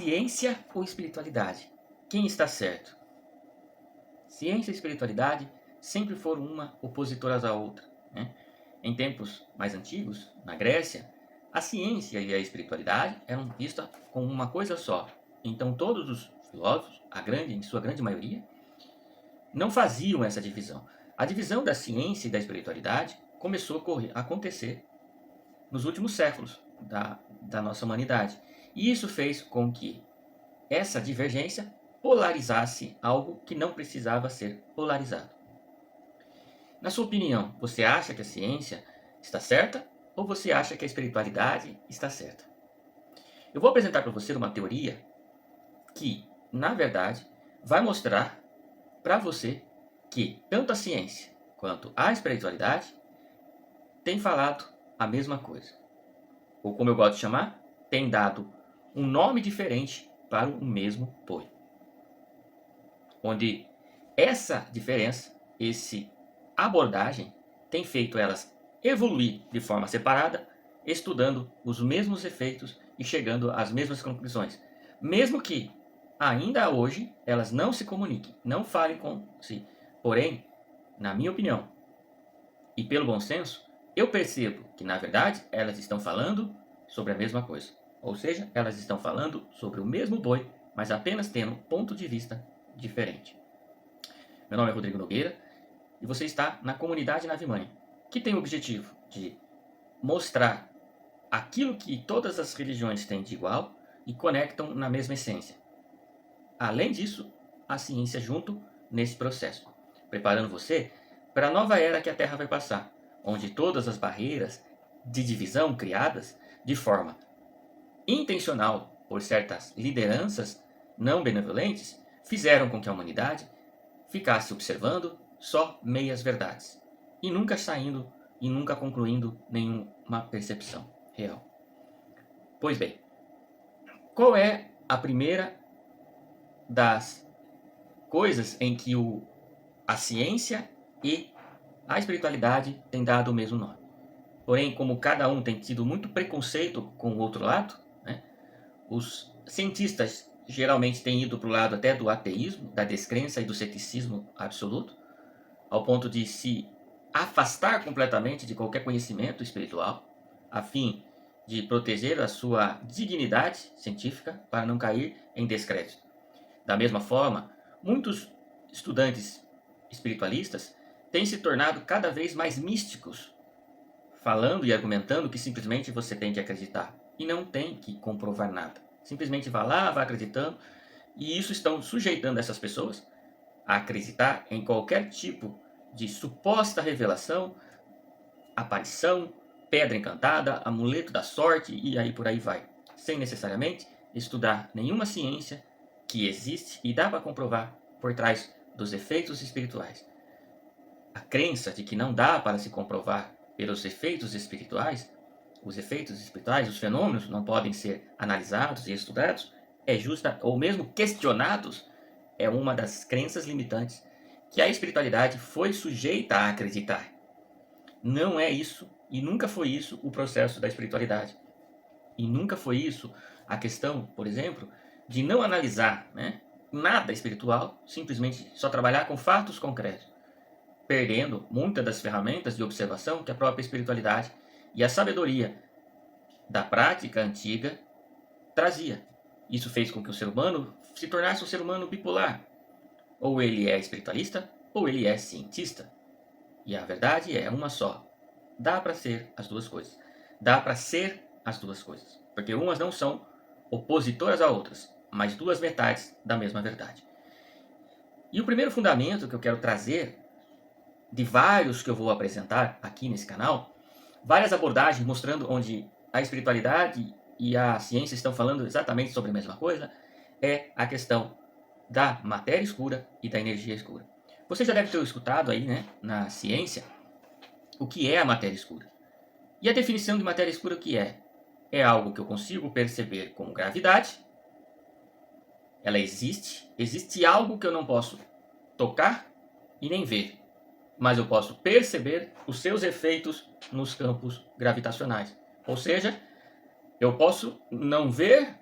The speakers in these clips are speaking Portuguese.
Ciência ou espiritualidade? Quem está certo? Ciência e espiritualidade sempre foram uma opositoras à outra, né? Em tempos mais antigos, na Grécia, a ciência e a espiritualidade eram vistas como uma coisa só. Então todos os filósofos, em sua grande maioria, não faziam essa divisão. A divisão da ciência e da espiritualidade começou a acontecer nos últimos séculos da nossa humanidade. E isso fez com que essa divergência polarizasse algo que não precisava ser polarizado. Na sua opinião, você acha que a ciência está certa ou você acha que a espiritualidade está certa? Eu vou apresentar para você uma teoria que, na verdade, vai mostrar para você que tanto a ciência quanto a espiritualidade têm falado a mesma coisa. Ou como eu gosto de chamar, têm dado um nome diferente para o mesmo boi. Onde essa diferença, essa abordagem, tem feito elas evoluir de forma separada, estudando os mesmos efeitos e chegando às mesmas conclusões. Mesmo que, ainda hoje, elas não se comuniquem, não falem com si. Porém, na minha opinião, e pelo bom senso, eu percebo que, na verdade, elas estão falando sobre a mesma coisa. Ou seja, elas estão falando sobre o mesmo boi, mas apenas tendo ponto de vista diferente. Meu nome é Rodrigo Nogueira e você está na comunidade Nave Mãe, que tem o objetivo de mostrar aquilo que todas as religiões têm de igual e conectam na mesma essência. Além disso, a ciência junto nesse processo, preparando você para a nova era que a Terra vai passar, onde todas as barreiras de divisão criadas de forma intencional por certas lideranças não benevolentes fizeram com que a humanidade ficasse observando só meias verdades e nunca saindo e nunca concluindo nenhuma percepção real. Pois bem, qual é a primeira das coisas em que a ciência e a espiritualidade têm dado o mesmo nome? Porém, como cada um tem tido muito preconceito com o outro lado, né, os cientistas geralmente têm ido para o lado até do ateísmo, da descrença e do ceticismo absoluto, ao ponto de se afastar completamente de qualquer conhecimento espiritual, a fim de proteger a sua dignidade científica para não cair em descrédito. Da mesma forma, muitos estudantes espiritualistas têm se tornado cada vez mais místicos, falando e argumentando que simplesmente você tem que acreditar e não tem que comprovar nada. Simplesmente vá lá, vá acreditando, e isso estão sujeitando essas pessoas a acreditar em qualquer tipo de suposta revelação, aparição, pedra encantada, amuleto da sorte e aí por aí vai, sem necessariamente estudar nenhuma ciência que existe e dá para comprovar por trás dos efeitos espirituais. A crença de que não dá para se comprovar pelos efeitos espirituais, os fenômenos não podem ser analisados e estudados, é justa, ou mesmo questionados, é uma das crenças limitantes que a espiritualidade foi sujeita a acreditar. Não é isso, e nunca foi isso, o processo da espiritualidade. E nunca foi isso a questão, por exemplo, de não analisar, né, nada espiritual, simplesmente só trabalhar com fatos concretos, perdendo muitas das ferramentas de observação que a própria espiritualidade e a sabedoria da prática antiga trazia. Isso fez com que o ser humano se tornasse um ser humano bipolar. Ou ele é espiritualista, ou ele é cientista. E a verdade é uma só. Dá para ser as duas coisas. Dá para ser as duas coisas. Porque umas não são opositoras a outras, mas duas metades da mesma verdade. E o primeiro fundamento que eu quero trazer, de vários que eu vou apresentar aqui nesse canal, várias abordagens mostrando onde a espiritualidade e a ciência estão falando exatamente sobre a mesma coisa, é a questão da matéria escura e da energia escura. Você já deve ter escutado aí, né, na ciência, o que é a matéria escura. E a definição de matéria escura o que é? É algo que eu consigo perceber com gravidade, ela existe algo que eu não posso tocar e nem ver, mas eu posso perceber os seus efeitos nos campos gravitacionais. Ou seja, eu posso não ver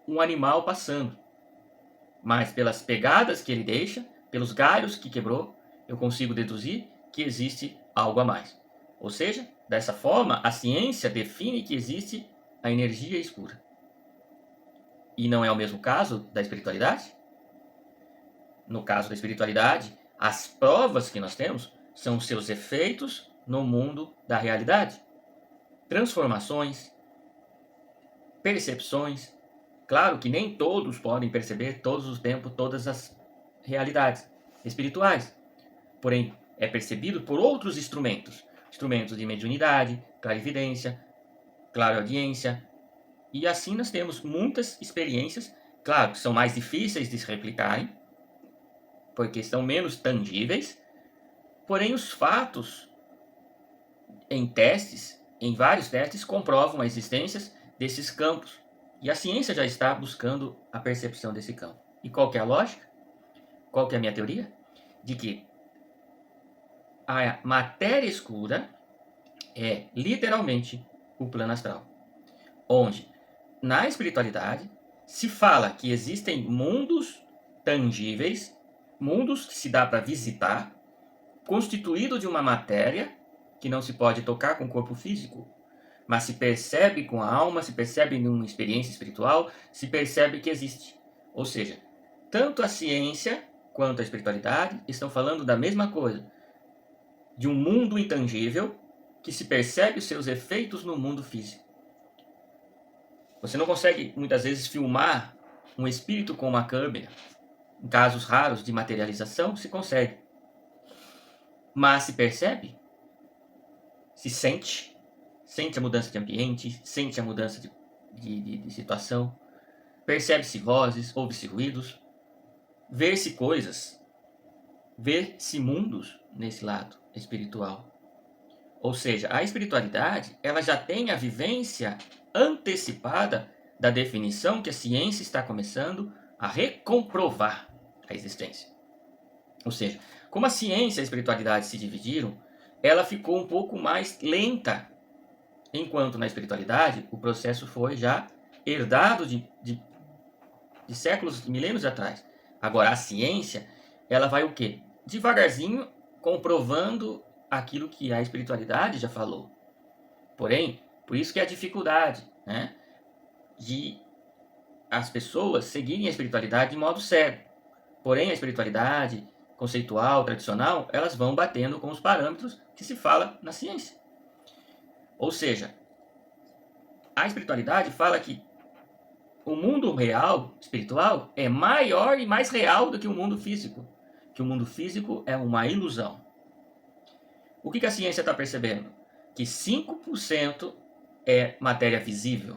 um animal passando, mas pelas pegadas que ele deixa, pelos galhos que quebrou, eu consigo deduzir que existe algo a mais. Ou seja, dessa forma, a ciência define que existe a energia escura. E não é o mesmo caso da espiritualidade? No caso da espiritualidade, as provas que nós temos são os seus efeitos no mundo da realidade. Transformações, percepções. Claro que nem todos podem perceber todos os tempos todas as realidades espirituais. Porém, é percebido por outros instrumentos. Instrumentos de mediunidade, clarividência, clareaudiência. E assim nós temos muitas experiências, claro que são mais difíceis de se replicarem, porque são menos tangíveis, porém os fatos em testes, em vários testes, comprovam a existência desses campos. E a ciência já está buscando a percepção desse campo. E qual que é a lógica? Qual que é a minha teoria? De que a matéria escura é literalmente o plano astral, onde na espiritualidade se fala que existem mundos tangíveis, mundos que se dá para visitar, constituído de uma matéria que não se pode tocar com o corpo físico, mas se percebe com a alma, se percebe numa experiência espiritual, se percebe que existe. Ou seja, tanto a ciência quanto a espiritualidade estão falando da mesma coisa, de um mundo intangível que se percebe os seus efeitos no mundo físico. Você não consegue, muitas vezes, filmar um espírito com uma câmera. Em casos raros de materialização, se consegue. Mas se percebe, se sente a mudança de ambiente, sente a mudança de situação, percebe-se vozes, ouve-se ruídos, vê-se coisas, vê-se mundos nesse lado espiritual. Ou seja, a espiritualidade ela já tem a vivência antecipada da definição que a ciência está começando a recomprovar a existência. Ou seja, como a ciência e a espiritualidade se dividiram, ela ficou um pouco mais lenta, enquanto na espiritualidade o processo foi já herdado de séculos, de milênios atrás. Agora, a ciência, ela vai o quê? Devagarzinho comprovando aquilo que a espiritualidade já falou. Porém, por isso que é a dificuldade, né, de as pessoas seguirem a espiritualidade de modo cego. Porém, a espiritualidade conceitual, tradicional, elas vão batendo com os parâmetros que se fala na ciência. Ou seja, a espiritualidade fala que o mundo real, espiritual, é maior e mais real do que o mundo físico. Que o mundo físico é uma ilusão. O que a ciência está percebendo? Que 5% é matéria visível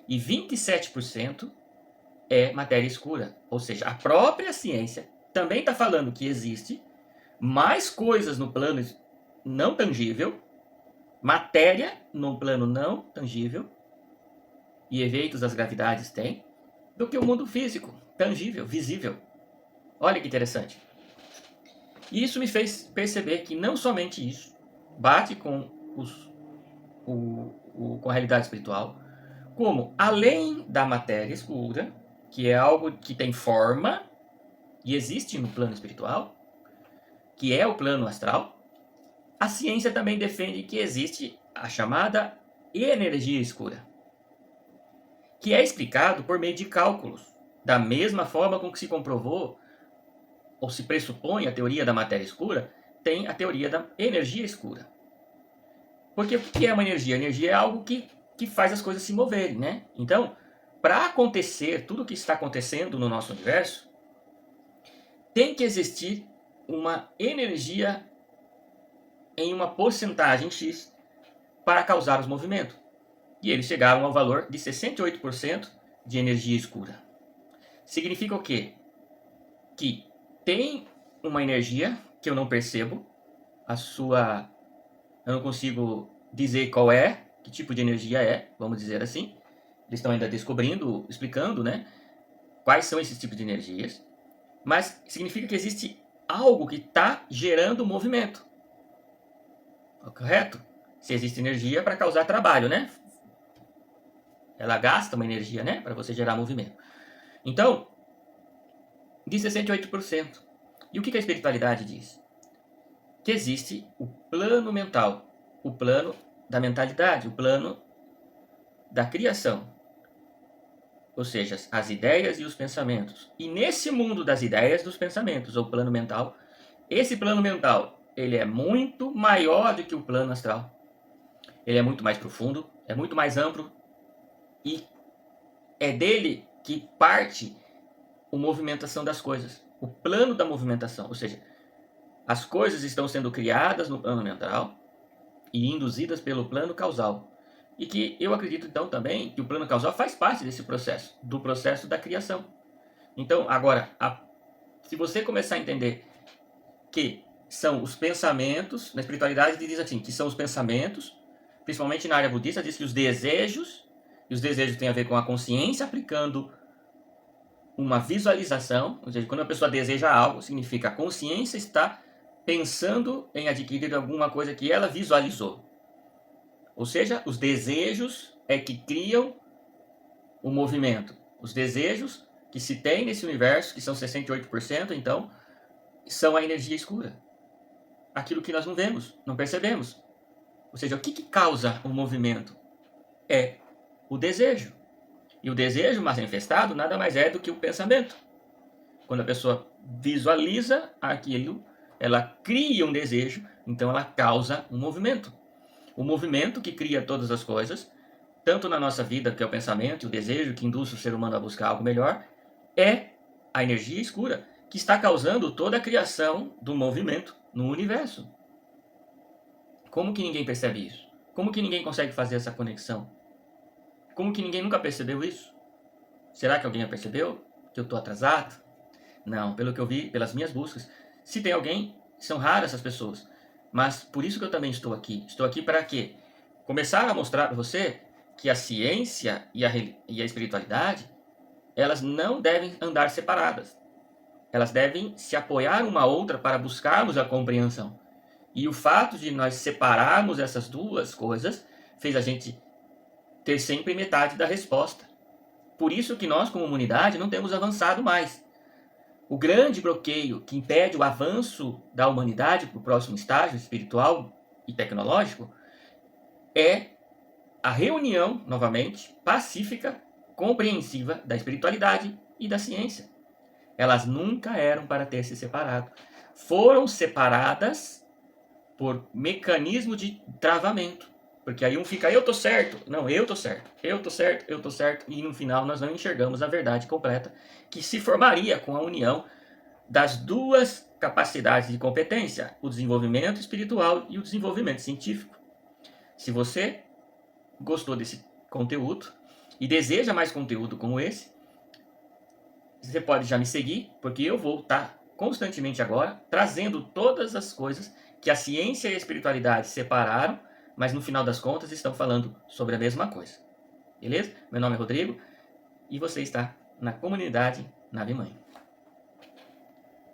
e 27% é matéria escura. Ou seja, a própria ciência também está falando que existe mais coisas no plano não tangível, matéria no plano não tangível, e efeitos das gravidades tem, do que o mundo físico, tangível, visível. Olha que interessante. E isso me fez perceber que não somente isso bate com, com a realidade espiritual, como além da matéria escura, que é algo que tem forma e existe no plano espiritual, que é o plano astral, a ciência também defende que existe a chamada energia escura, que é explicado por meio de cálculos, da mesma forma com que se comprovou ou se pressupõe a teoria da matéria escura, tem a teoria da energia escura. Porque o que é uma energia? A energia é algo que faz as coisas se moverem, né? Então, para acontecer tudo o que está acontecendo no nosso universo, tem que existir uma energia em uma porcentagem X para causar os movimentos. E eles chegaram ao valor de 68% de energia escura. Significa o quê? Que tem uma energia que eu não percebo, eu não consigo dizer qual é, que tipo de energia é, vamos dizer assim. Eles estão ainda descobrindo, explicando, né, quais são esses tipos de energias. Mas significa que existe algo que está gerando movimento. Correto? Se existe energia para causar trabalho, né? Ela gasta uma energia, né, para você gerar movimento. Então, de 68%. E o que a espiritualidade diz? Que existe o plano mental, o plano da mentalidade, o plano da criação. Ou seja, as ideias e os pensamentos. E nesse mundo das ideias e dos pensamentos, ou plano mental, esse plano mental, ele é muito maior do que o plano astral. Ele é muito mais profundo, é muito mais amplo e é dele que parte a movimentação das coisas, o plano da movimentação, ou seja, as coisas estão sendo criadas no plano mental e induzidas pelo plano causal. E que eu acredito então também que o plano causal faz parte desse processo, do processo da criação. Então, agora, se você começar a entender que são os pensamentos, na espiritualidade diz assim, que são os pensamentos, principalmente na área budista, diz que os desejos, e os desejos têm a ver com a consciência aplicando uma visualização, ou seja, quando a pessoa deseja algo, significa a consciência está pensando em adquirir alguma coisa que ela visualizou. Ou seja, os desejos é que criam o movimento. Os desejos que se tem nesse universo, que são 68%, então, são a energia escura. Aquilo que nós não vemos, não percebemos. Ou seja, o que causa o movimento? É o desejo. E o desejo manifestado nada mais é do que o pensamento. Quando a pessoa visualiza aquilo, ela cria um desejo, então ela causa um movimento. O movimento que cria todas as coisas, tanto na nossa vida, que é o pensamento e o desejo que induz o ser humano a buscar algo melhor, é a energia escura que está causando toda a criação do movimento no universo. Como que ninguém percebe isso? Como que ninguém consegue fazer essa conexão? Como que ninguém nunca percebeu isso? Será que alguém já percebeu? Que eu estou atrasado? Não, pelo que eu vi, pelas minhas buscas. Se tem alguém, são raras essas pessoas. Mas por isso que eu também estou aqui. Estou aqui para quê? Começar a mostrar para você que a ciência e a espiritualidade, elas não devem andar separadas. Elas devem se apoiar uma à outra para buscarmos a compreensão. E o fato de nós separarmos essas duas coisas fez a gente ter sempre metade da resposta. Por isso que nós, como humanidade, não temos avançado mais. O grande bloqueio que impede o avanço da humanidade para o próximo estágio espiritual e tecnológico é a reunião, novamente, pacífica, compreensiva da espiritualidade e da ciência. Elas nunca eram para ter se separado. Foram separadas por mecanismo de travamento. Porque aí um fica, eu tô certo, não, eu tô certo, eu tô certo, eu tô certo, e no final nós não enxergamos a verdade completa, que se formaria com a união das duas capacidades de competência, o desenvolvimento espiritual e o desenvolvimento científico. Se você gostou desse conteúdo e deseja mais conteúdo como esse, você pode já me seguir, porque eu vou estar constantemente agora trazendo todas as coisas que a ciência e a espiritualidade separaram, mas no final das contas estão falando sobre a mesma coisa. Beleza? Meu nome é Rodrigo e você está na comunidade Nave Mãe.